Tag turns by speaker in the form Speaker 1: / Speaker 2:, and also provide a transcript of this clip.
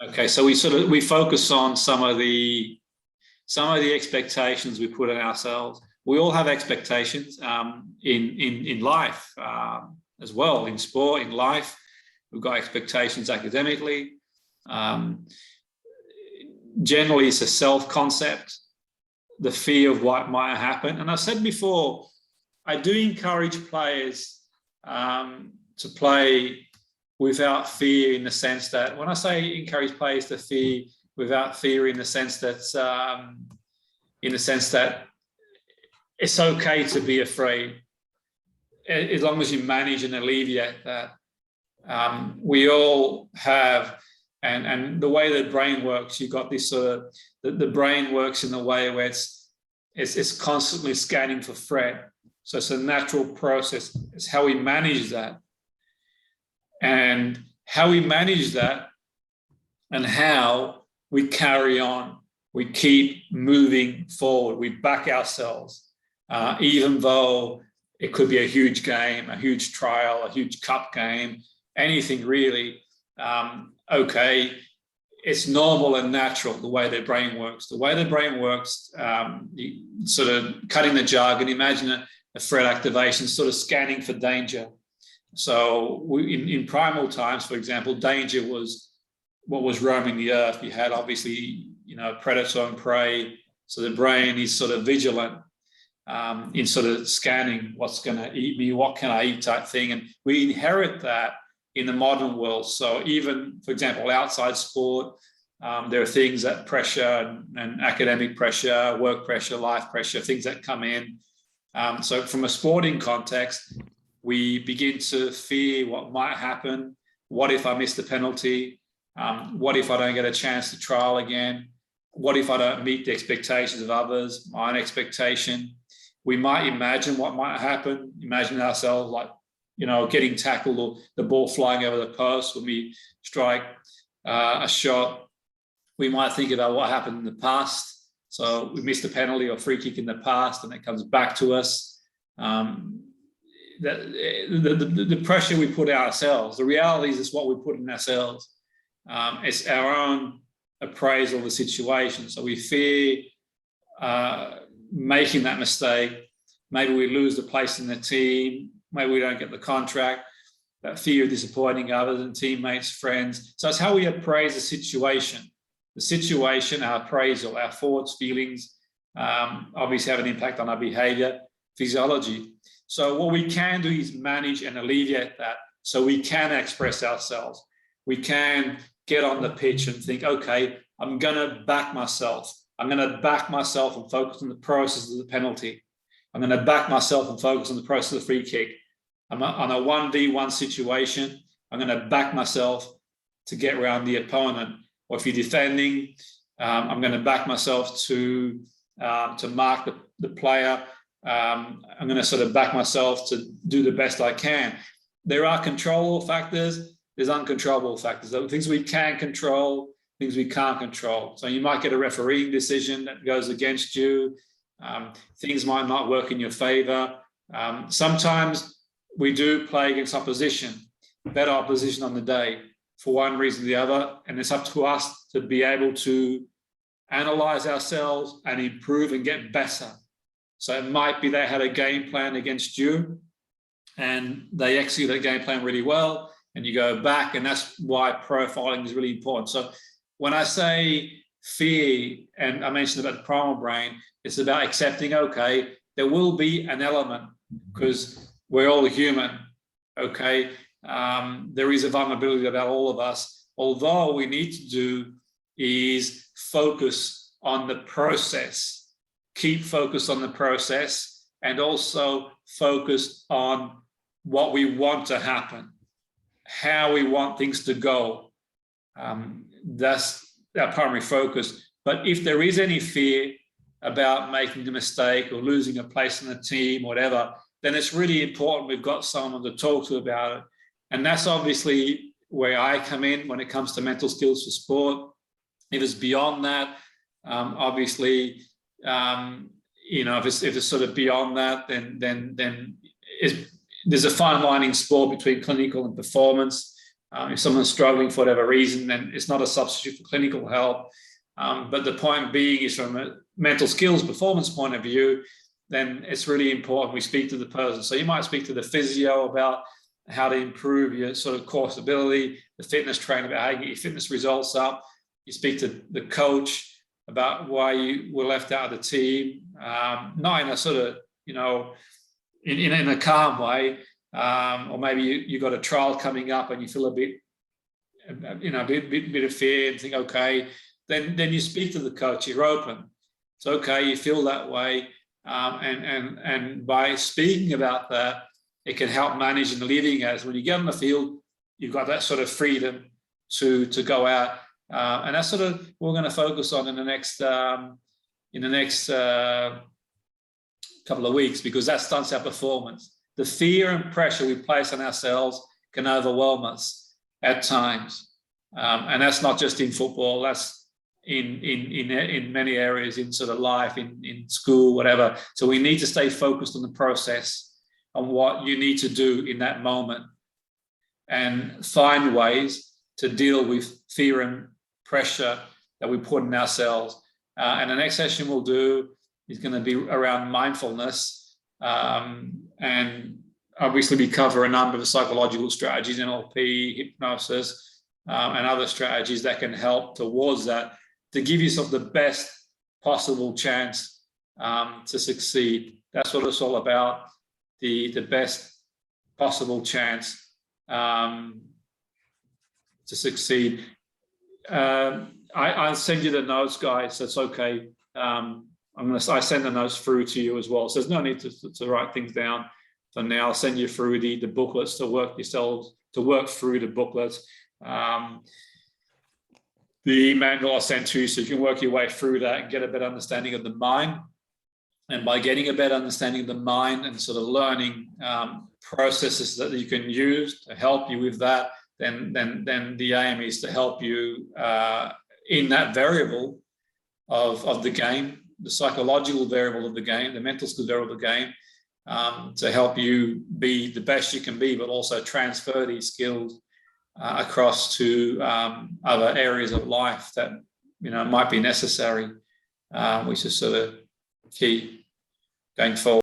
Speaker 1: Okay, so we focus on some of the expectations we put on ourselves. We all have expectations in life as well, in sport, in life. We've got expectations academically. Generally, it's a self-concept, the fear of what might happen. And I said before, I do encourage players to play without fear, in the sense that, when I say encourage players to fear without fear, in the sense that it's okay to be afraid, as long as you manage and alleviate that. We all have, and the way the brain works, you've got this sort of, the brain works in a way where it's constantly scanning for threat. So it's a natural process. It's how we manage that. And how we manage that, and how we carry on. We keep moving forward. We back ourselves, even though it could be a huge game, a huge trial, a huge cup game, anything really. Okay, it's normal and natural the way their brain works. The way the brain works, sort of cutting the jargon, imagine a threat activation, sort of scanning for danger. So in primal times, for example, danger was what was roaming the earth. You had obviously, predator and prey. So the brain is sort of vigilant in sort of scanning what's going to eat me, what can I eat type thing. And we inherit that in the modern world. So even, for example, outside sport, there are things that pressure and academic pressure, work pressure, life pressure, things that come in. So from a sporting context, we begin to fear what might happen. What if I miss the penalty? What if I don't get a chance to trial again? What if I don't meet the expectations of others, my own expectation? We might imagine what might happen, imagine ourselves like, getting tackled, or the ball flying over the post when we strike a shot. We might think about what happened in the past. So we missed a penalty or free kick in the past, and it comes back to us. The pressure we put on ourselves, the reality is it's what we put in ourselves. It's our own appraisal of the situation. So we fear making that mistake. Maybe we lose the place in the team. Maybe we don't get the contract. That fear of disappointing others and teammates, friends. So it's how we appraise the situation. The situation, our appraisal, our thoughts, feelings, obviously have an impact on our behavior, physiology. So what we can do is manage and alleviate that, so we can express ourselves. We can get on the pitch and think, okay, I'm going to back myself. I'm going to back myself and focus on the process of the penalty. I'm going to back myself and focus on the process of the free kick. I'm on a 1v1 situation. I'm going to back myself to get around the opponent. Or if you're defending, I'm going to back myself to mark the player. I'm going to sort of back myself to do the best I can. There are controllable factors. There's uncontrollable factors. There are things we can control, things we can't control. So you might get a refereeing decision that goes against you. Things might not work in your favor. Sometimes we do play against opposition, better opposition on the day, for one reason or the other. And it's up to us to be able to analyze ourselves and improve and get better. So it might be they had a game plan against you and they execute that game plan really well, and you go back, and that's why profiling is really important. So when I say fear, and I mentioned about the primal brain, it's about accepting, okay, there will be an element, because we're all human, okay? There is a vulnerability about all of us. Although we need to do is focus on the process, keep focused on the process, and also focus on what we want to happen, how we want things to go. That's our primary focus. But if there is any fear about making a mistake or losing a place in the team, whatever, then it's really important we've got someone to talk to about it. And that's obviously where I come in when it comes to mental skills for sport. If it's beyond that, obviously, if it's sort of beyond that, then there's a fine line in sport between clinical and performance. If someone's struggling for whatever reason, then it's not a substitute for clinical help. But the point being is, from a mental skills performance point of view, then it's really important we speak to the person. So you might speak to the physio about how to improve your sort of core stability, the fitness trainer about how you get your fitness results up. You speak to the coach about why you were left out of the team, not in a sort of, in a calm way, or maybe you got a trial coming up and you feel a bit of fear and think, okay, then you speak to the coach. You're open. It's okay. You feel that way, and by speaking about that, it can help manage and alleviate. As when you get on the field, you've got that sort of freedom to go out, and that's sort of what we're going to focus on in the next couple of weeks, because that stunts our performance. The fear and pressure we place on ourselves can overwhelm us at times, and that's not just in football. That's in many areas in sort of life, in school, whatever. So we need to stay focused on the process, on what you need to do in that moment, and find ways to deal with fear and pressure that we put in ourselves. And the next session we'll do is going to be around mindfulness, and obviously we cover a number of psychological strategies, NLP, hypnosis, and other strategies that can help towards that, to give yourself the best possible chance to succeed. That's what it's all about, the best possible chance to succeed. I'll send you the notes, guys. That's okay. I send the notes through to you as well. So there's no need to write things down for now. I'll send you through the booklets to work through the booklets. The manual I sent to you, so you can work your way through that and get a better understanding of the mind. And by getting a better understanding of the mind and sort of learning processes that you can use to help you with that, then the aim is to help you in that variable of the game, the psychological variable of the game, the mental skill variable of the game, to help you be the best you can be, but also transfer these skills across to other areas of life that might be necessary, which is sort of key going forward.